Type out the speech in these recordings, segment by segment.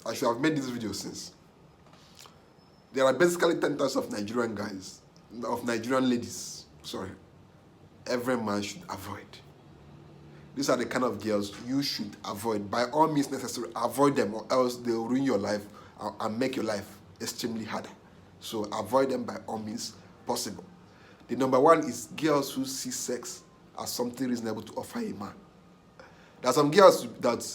I should have made this video since. There are basically 10 types of Nigerian guys, of Nigerian ladies, sorry, every man should avoid. These are the kind of girls you should avoid. By all means necessary, avoid them, or else they'll ruin your life and make your life extremely harder. So avoid them by all means possible. The number one is girls who see sex as something reasonable to offer a man. There are some girls that,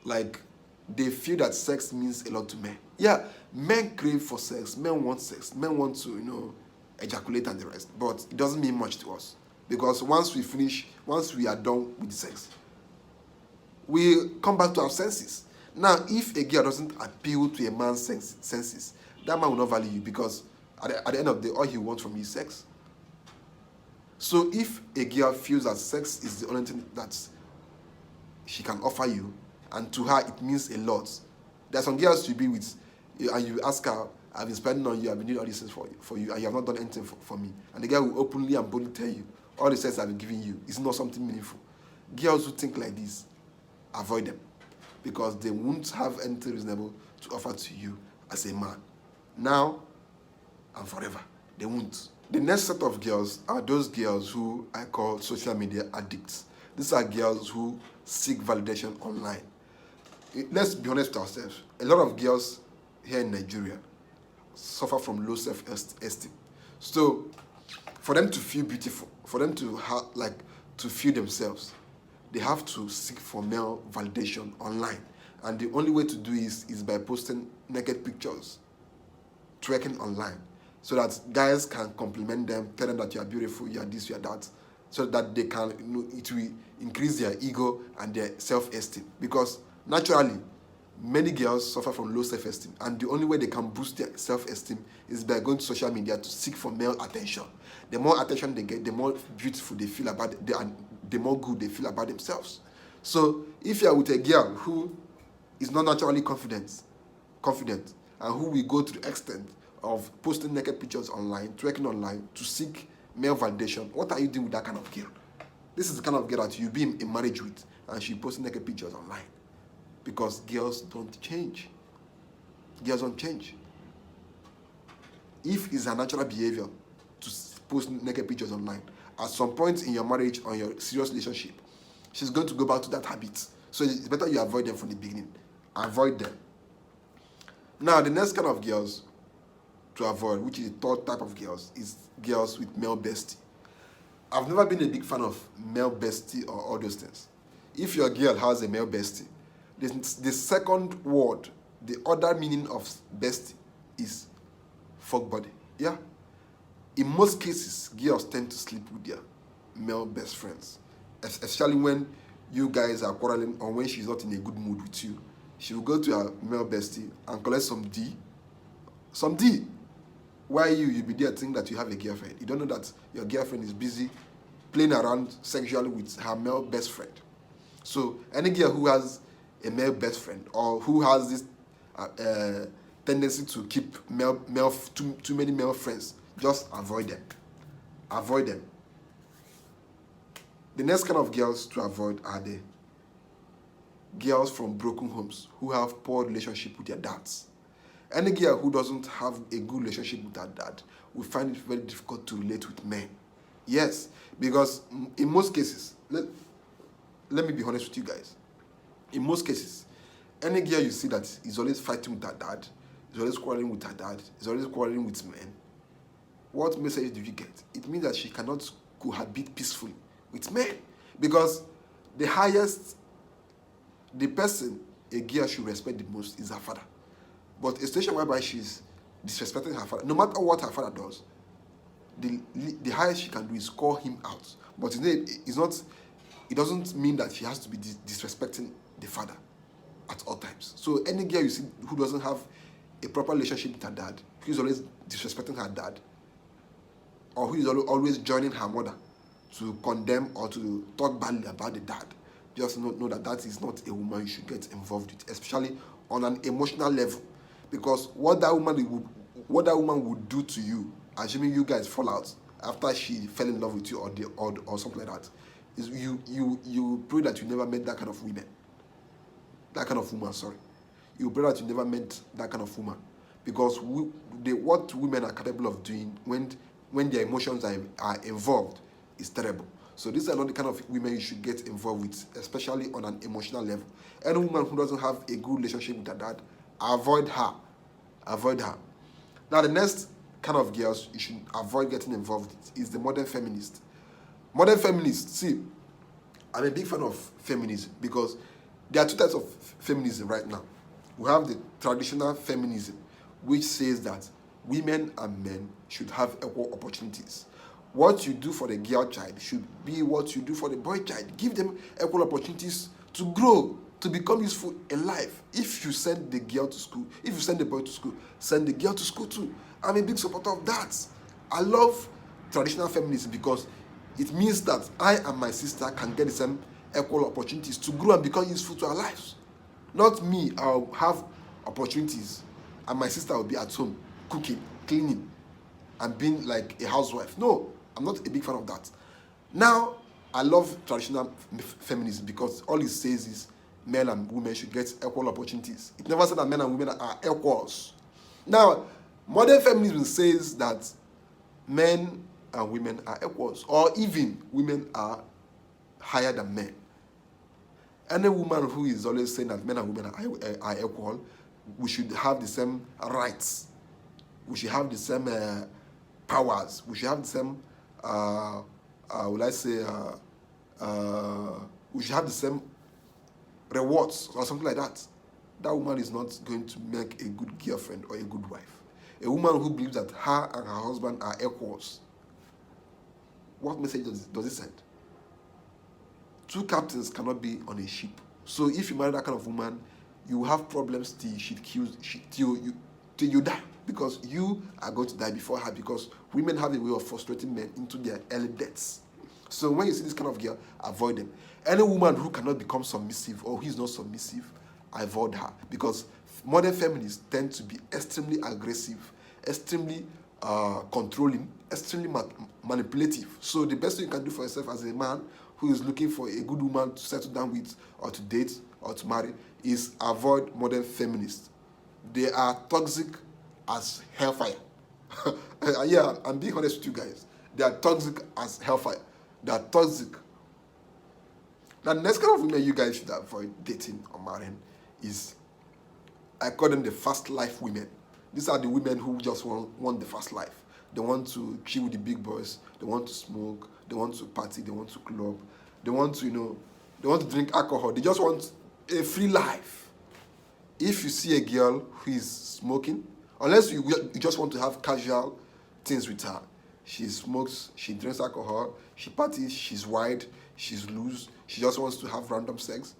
like, they feel that sex means a lot to men. Yeah, men crave for sex, men want to, ejaculate and the rest. But it doesn't mean much to us. Because once we are done with sex, we come back to our senses. Now, if a girl doesn't appeal to a man's senses, that man will not value you, because at the end of the day, all he wants from you is sex. So if a girl feels that sex is the only thing that she can offer you, and to her it means a lot, there are some girls you be with, and you ask her, I've been spending on you, I've been doing all these things for you, and you have not done anything for me. And the girl will openly and boldly tell you, all the sex I've been giving you is not something meaningful. Girls who think like this, avoid them, because they won't have anything reasonable to offer to you as a man. Now and forever, they won't. The next set of girls are those girls who I call social media addicts. These are girls who seek validation online. Let's be honest with ourselves. A lot of girls here in Nigeria suffer from low self-esteem. So, for them to feel beautiful, for them to to feel themselves, they have to seek for male validation online. And the only way to do is by posting naked pictures, twerking online, so that guys can compliment them, tell them that you are beautiful, you are this, you are that, so that they can, it will increase their ego and their self-esteem. Because naturally, many girls suffer from low self-esteem, and the only way they can boost their self-esteem is by going to social media to seek for male attention. The more attention they get, the more beautiful they feel about it, and the more good they feel about themselves. So if you are with a girl who is not naturally confident, and who will go to the extent of posting naked pictures online, twerking online, to seek male validation, what are you doing with that kind of girl? This is the kind of girl that you'll be in marriage with, and she's posting naked pictures online. Because girls don't change. Girls don't change. If it's a natural behavior to post naked pictures online, at some point in your marriage or your serious relationship, she's going to go back to that habit. So it's better you avoid them from the beginning. Avoid them. Now, the next kind of girls to avoid, which is the third type of girls, is girls with male bestie. I've never been a big fan of male bestie or all those things. If your girl has a male bestie, the second word, the other meaning of bestie is fuck buddy. Yeah? In most cases, girls tend to sleep with their male best friends, especially when you guys are quarreling or when she's not in a good mood with you. She will go to her male bestie and collect some D. Some D. Why you'll be there thinking that you have a girlfriend. You don't know that your girlfriend is busy playing around sexually with her male best friend. So any girl who has a male best friend, or who has this tendency to keep too many male friends, just avoid them. Avoid them. The next kind of girls to avoid are the girls from broken homes who have poor relationship with their dads. Any girl who doesn't have a good relationship with her dad will find it very difficult to relate with men. Yes, because in most cases, let me be honest with you guys. In most cases, any girl you see that is always fighting with her dad, is always quarreling with her dad, is always quarreling with men, what message do you get? It means that she cannot cohabit peacefully with men. Because the person a girl should respect the most is her father. But a situation whereby she's disrespecting her father, no matter what her father does, the highest she can do is call him out. But it doesn't mean that she has to be disrespecting the father at all times. So any girl you see who doesn't have a proper relationship with her dad, who is always disrespecting her dad, or who is always joining her mother to condemn or to talk badly about the dad, just know that is not a woman you should get involved with, especially on an emotional level. Because what that woman would do to you, assuming you guys fall out after she fell in love with you or something like that, is you pray that you never met that kind of woman. That kind of woman, sorry. you pray that you never met that kind of woman. Because what women are capable of doing when their emotions are involved is terrible. So these are not the kind of women you should get involved with, especially on an emotional level. Any woman who doesn't have a good relationship with her dad, avoid her. Avoid her. Now the next kind of girls you should avoid getting involved with is the modern feminist. Modern feminists, see, I'm a big fan of feminism because there are two types of feminism right now. We have the traditional feminism, which says that women and men should have equal opportunities. What you do for the girl child should be what you do for the boy child. Give them equal opportunities to grow, to become useful in life. If you send the girl to school, if you send the boy to school, send the girl to school too. I'm a big supporter of that. I love traditional feminism because it means that I and my sister can get the same equal opportunities to grow and become useful to our lives. Not me, I'll have opportunities and my sister will be at home cooking, cleaning, and being like a housewife. No, I'm not a big fan of that. Now, I love traditional feminism because all it says is men and women should get equal opportunities. It never said that men and women are equals. Now, modern feminism says that men and women are equals, or even women are higher than men. Any woman who is always saying that men and women are equal, we should have the same rights. We should have the same powers. We should have the same, we should have the same rewards or something like that. That woman is not going to make a good girlfriend or a good wife. A woman who believes that her and her husband are equals, what message does it send? Two captains cannot be on a ship. So if you marry that kind of woman, you will have problems till you die, because you are going to die before her, because women have a way of frustrating men into their early deaths. So when you see this kind of girl, avoid them. Any woman who cannot become submissive or who is not submissive, avoid her, because modern feminists tend to be extremely aggressive, extremely controlling, extremely manipulative. So the best thing you can do for yourself as a man who is looking for a good woman to settle down with or to date or to marry is avoid modern feminists. They are toxic as hellfire. Yeah, I'm being honest with you guys. They are toxic as hellfire. They are toxic. Now, the next kind of women you guys should avoid dating or marrying is, I call them the fast life women. These are the women who just want the fast life. They want to chill with the big boys. They want to smoke. They want to party. They want to club. They want to, they want to drink alcohol. They just want a free life. If you see a girl who is smoking, unless you just want to have casual things with her, she smokes, she drinks alcohol, she parties, she's wide, she's loose, she just wants to have random sex.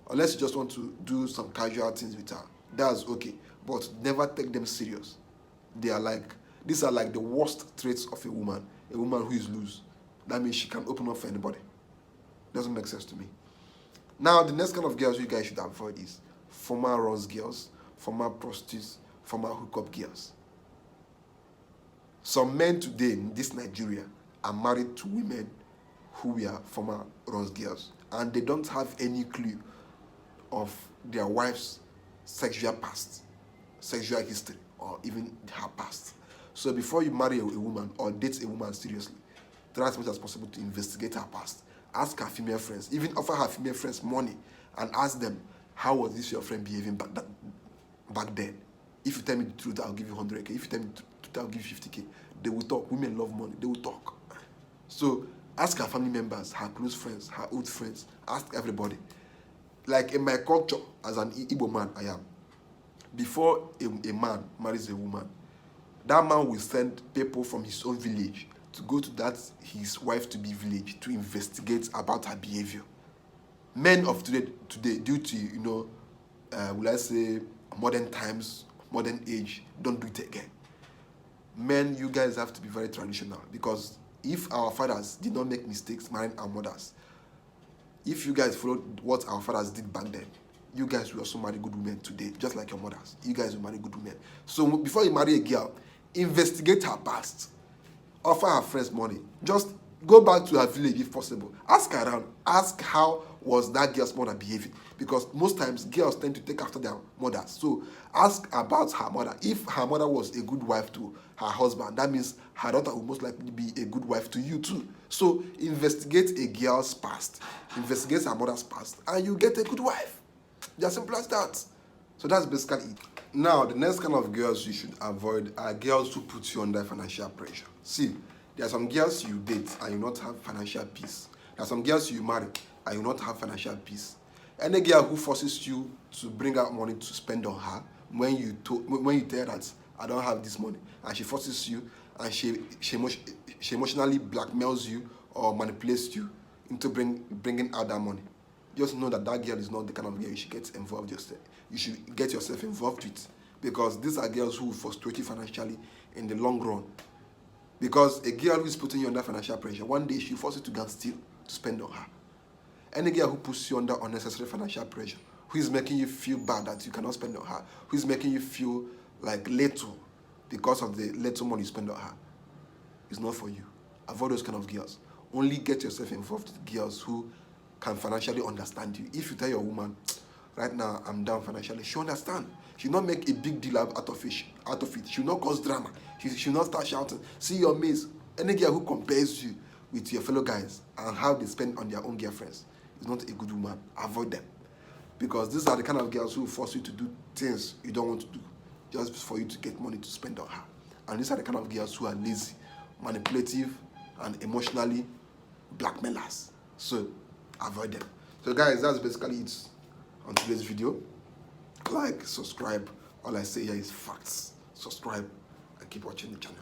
Unless you just want to do some casual things with her, that's okay. But never take them serious. These are like the worst traits of a woman who is loose. That means she can open up for anybody. Doesn't make sense to me. Now, the next kind of girls you guys should avoid is former Ross girls, former prostitutes, former hookup girls. Some men today in this Nigeria are married to women who were former Ross girls, and they don't have any clue of their wife's sexual past, sexual history, or even her past. So before you marry a woman or date a woman seriously, try as much as possible to investigate her past. Ask her female friends, even offer her female friends money and ask them, how was this your friend behaving back then? If you tell me the truth, I'll give you 100K. If you tell me the truth, I'll give you 50K. They will talk. Women love money. They will talk. So ask her family members, her close friends, her old friends. Ask everybody. Like in my culture, as an Igbo man, I am. Before a man marries a woman, that man will send people from his own village to go to his wife-to-be village to investigate about her behavior. Men of today due to, will I say, modern times, modern age, don't do it again. Men, you guys have to be very traditional, because if our fathers did not make mistakes marrying our mothers, if you guys followed what our fathers did back then, you guys will also marry good women today, just like your mothers. You guys will marry good women. So before you marry a girl, investigate her past. Offer her friends money. Just Go back to her village if possible. Ask around. Ask how was that girl's mother behaving. Because most times girls tend to take after their mothers. So ask about her mother. If her mother was a good wife to her husband, that means her daughter will most likely be a good wife to you too. So investigate a girl's past. Investigate her mother's past. And you get a good wife. Just simple as that. So that's basically it. Now, the next kind of girls you should avoid are girls who put you under financial pressure. See, there are some girls you date and you not have financial peace. There are some girls you marry and you not have financial peace. Any girl who forces you to bring out money to spend on her when you tell her that I don't have this money, and she forces you and she emotionally blackmails you or manipulates you into bringing out that money, just know that that girl is not the kind of girl you should get involved yourself. You should get yourself involved with, because these are girls who will frustrate you financially in the long run. Because a girl who is putting you under financial pressure, one day she'll force you to go and steal to spend on her. Any girl who puts you under unnecessary financial pressure, who is making you feel bad that you cannot spend on her, who is making you feel like little because of the little money you spend on her, is not for you. Avoid those kind of girls. Only get yourself involved with girls who can financially understand you. If you tell your woman, right now I'm down financially, she'll understand. She'll not make a big deal out of it. She'll not cause drama. She'll not start shouting. See your mates. Any girl who compares you with your fellow guys and how they spend on their own girlfriends is not a good woman. Avoid them. Because these are the kind of girls who force you to do things you don't want to do just for you to get money to spend on her. And these are the kind of girls who are lazy, manipulative, and emotionally blackmailers. So avoid them. So guys, that's basically it on today's video. Like, subscribe. All I say here is facts. Subscribe and keep watching the channel.